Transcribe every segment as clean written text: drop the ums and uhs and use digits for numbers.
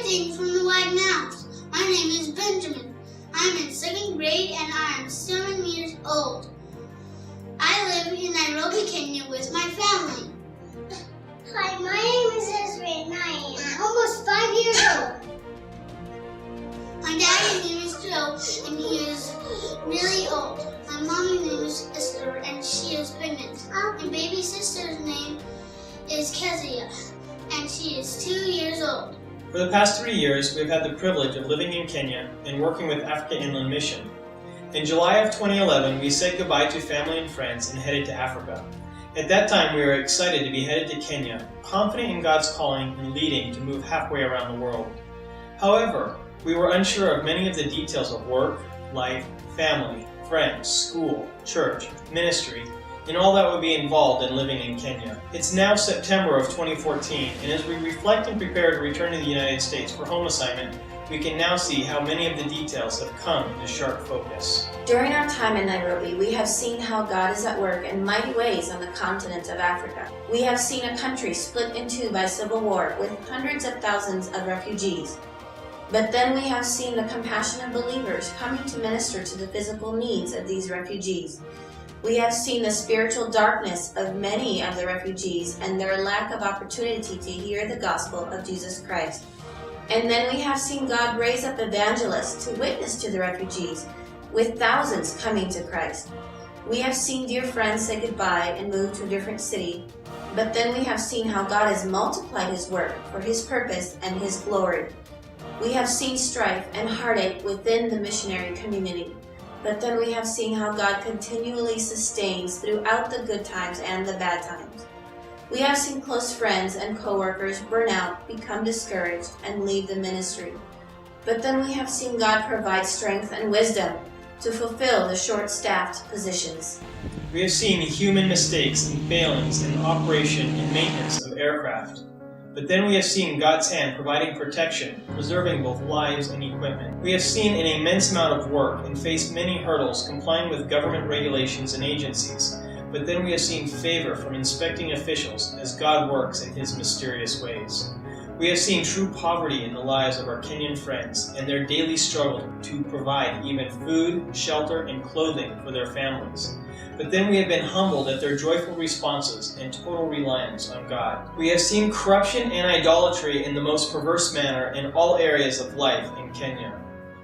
Greetings from the Wagnells. My name is Benjamin. I'm in 2nd grade and I am 7 years old. I live in Nairobi, Kenya with my family. Hi, my name is Ezra and I am almost 5 years old. My daddy's name is Joe and he is really old. My mommy's name is Esther and she is pregnant. My baby sister's name is Kezia and she is 2 years old. For the past 3 years, we've had the privilege of living in Kenya and working with Africa Inland Mission. In July of 2011, we said goodbye to family and friends and headed to Africa. At that time, we were excited to be headed to Kenya, confident in God's calling and leading to move halfway around the world. However, we were unsure of many of the details of work, life, family, friends, school, church, ministry, and all that would be involved in living in Kenya. It's now September of 2014, and as we reflect and prepare to return to the United States for home assignment, we can now see how many of the details have come into sharp focus. During our time in Nairobi, we have seen how God is at work in mighty ways on the continent of Africa. We have seen a country split in two by civil war with hundreds of thousands of refugees. But then we have seen the compassion of believers coming to minister to the physical needs of these refugees. We have seen the spiritual darkness of many of the refugees and their lack of opportunity to hear the gospel of Jesus Christ. And then we have seen God raise up evangelists to witness to the refugees, with thousands coming to Christ. We have seen dear friends say goodbye and move to a different city, but then we have seen how God has multiplied His work for His purpose and His glory. We have seen strife and heartache within the missionary community, but then we have seen how God continually sustains throughout the good times and the bad times. We have seen close friends and co-workers burn out, become discouraged, and leave the ministry. But then we have seen God provide strength and wisdom to fulfill the short-staffed positions. We have seen human mistakes and failings in the operation and maintenance of aircraft. But then we have seen God's hand providing protection, preserving both lives and equipment. We have seen an immense amount of work and faced many hurdles complying with government regulations and agencies. But then we have seen favor from inspecting officials as God works in His mysterious ways. We have seen true poverty in the lives of our Kenyan friends and their daily struggle to provide even food, shelter, and clothing for their families. But then we have been humbled at their joyful responses and total reliance on God. We have seen corruption and idolatry in the most perverse manner in all areas of life in Kenya.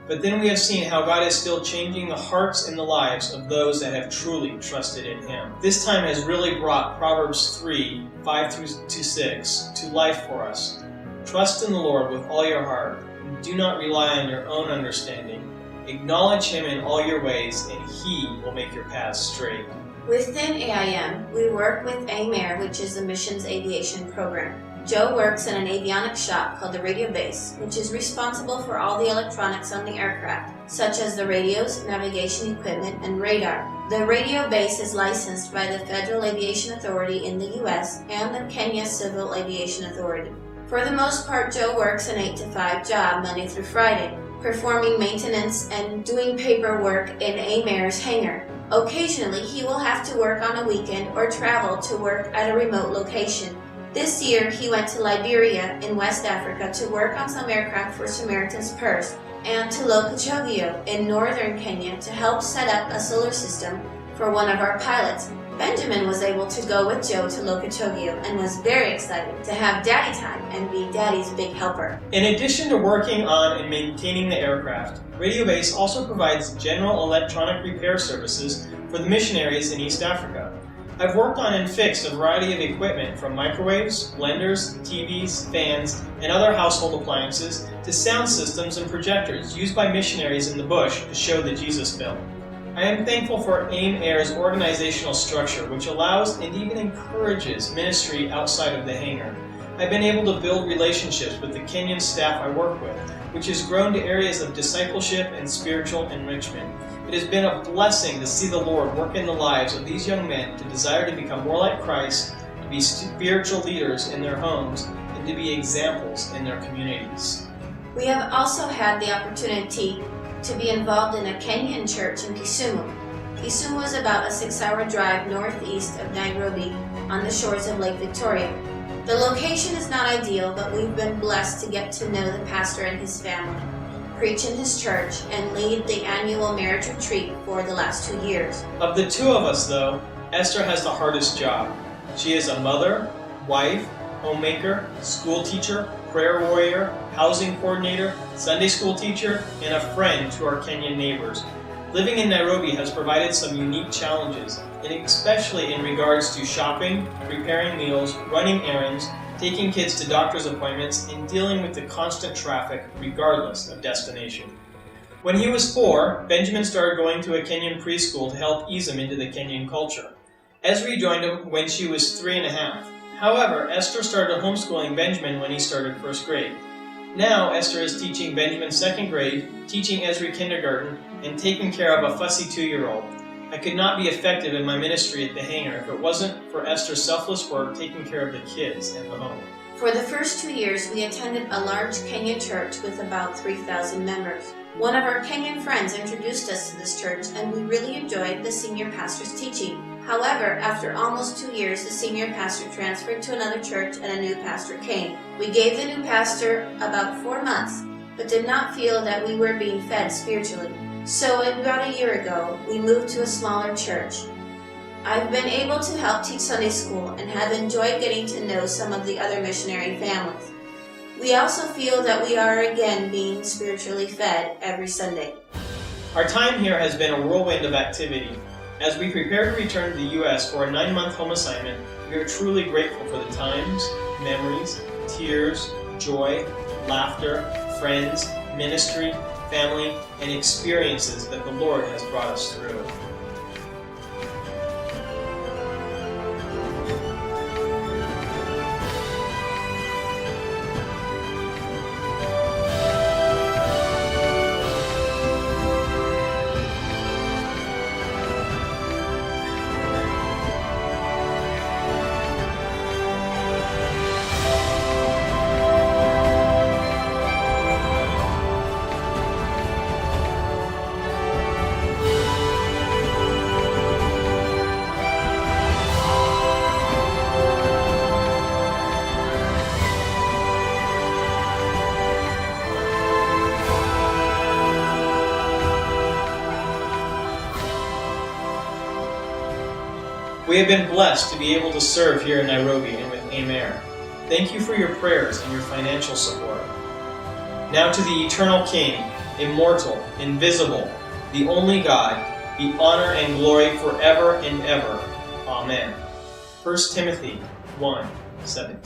But then we have seen how God is still changing the hearts and the lives of those that have truly trusted in Him. This time has really brought Proverbs 3:5-6 to life for us. Trust in the Lord with all your heart, and do not rely on your own understanding. Acknowledge Him in all your ways, and He will make your paths straight. Within AIM, we work with AIR, which is the mission's aviation program. Joe works in an avionics shop called the Radio Base, which is responsible for all the electronics on the aircraft, such as the radios, navigation equipment, and radar. The Radio Base is licensed by the Federal Aviation Authority in the U.S. and the Kenya Civil Aviation Authority. For the most part, Joe works an 8-to-5 job Monday through Friday, performing maintenance and doing paperwork in AIR's hangar. Occasionally, he will have to work on a weekend or travel to work at a remote location. This year, he went to Liberia in West Africa to work on some aircraft for Samaritan's Purse and to Lokochogio in northern Kenya to help set up a solar system for one of our pilots. Benjamin was able to go with Joe to Lokochogio and was very excited to have daddy time and be daddy's big helper. In addition to working on and maintaining the aircraft, Radio Base also provides general electronic repair services for the missionaries in East Africa. I've worked on and fixed a variety of equipment from microwaves, blenders, TVs, fans, and other household appliances to sound systems and projectors used by missionaries in the bush to show the Jesus film. I am thankful for AIR's organizational structure, which allows and even encourages ministry outside of the hangar. I've been able to build relationships with the Kenyan staff I work with, which has grown to areas of discipleship and spiritual enrichment. It has been a blessing to see the Lord work in the lives of these young men to desire to become more like Christ, to be spiritual leaders in their homes, and to be examples in their communities. We have also had the opportunity to be involved in a Kenyan church in Kisumu. Kisumu is about a 6-hour drive northeast of Nairobi on the shores of Lake Victoria. The location is not ideal, but we've been blessed to get to know the pastor and his family, preach in his church, and lead the annual marriage retreat for the last 2 years. Of the two of us, though, Esther has the hardest job. She is a mother, wife, homemaker, school teacher, prayer warrior, housing coordinator, Sunday school teacher, and a friend to our Kenyan neighbors. Living in Nairobi has provided some unique challenges, and especially in regards to shopping, preparing meals, running errands, taking kids to doctor's appointments, and dealing with the constant traffic regardless of destination. When he was 4, Benjamin started going to a Kenyan preschool to help ease him into the Kenyan culture. Esri joined him when she was 3.5. However, Esther started homeschooling Benjamin when he started 1st grade. Now, Esther is teaching Benjamin 2nd grade, teaching Esri kindergarten, and taking care of a fussy 2-year-old. I could not be effective in my ministry at the hangar if it wasn't for Esther's selfless work taking care of the kids and the home. For the first 2 years, we attended a large Kenyan church with about 3,000 members. One of our Kenyan friends introduced us to this church, and we really enjoyed the senior pastor's teaching. However, after almost 2 years, the senior pastor transferred to another church and a new pastor came. We gave the new pastor about 4 months, but did not feel that we were being fed spiritually. So about a year ago, we moved to a smaller church. I've been able to help teach Sunday school and have enjoyed getting to know some of the other missionary families. We also feel that we are again being spiritually fed every Sunday. Our time here has been a whirlwind of activity. As we prepare to return to the U.S. for a 9-month home assignment, we are truly grateful for the times, memories, tears, joy, laughter, friends, ministry, family, and experiences that the Lord has brought us through. We have been blessed to be able to serve here in Nairobi and with AIM-AIR. Thank you for your prayers and your financial support. Now to the eternal King, immortal, invisible, the only God, be honor and glory forever and ever. Amen. 1 Timothy 1:17.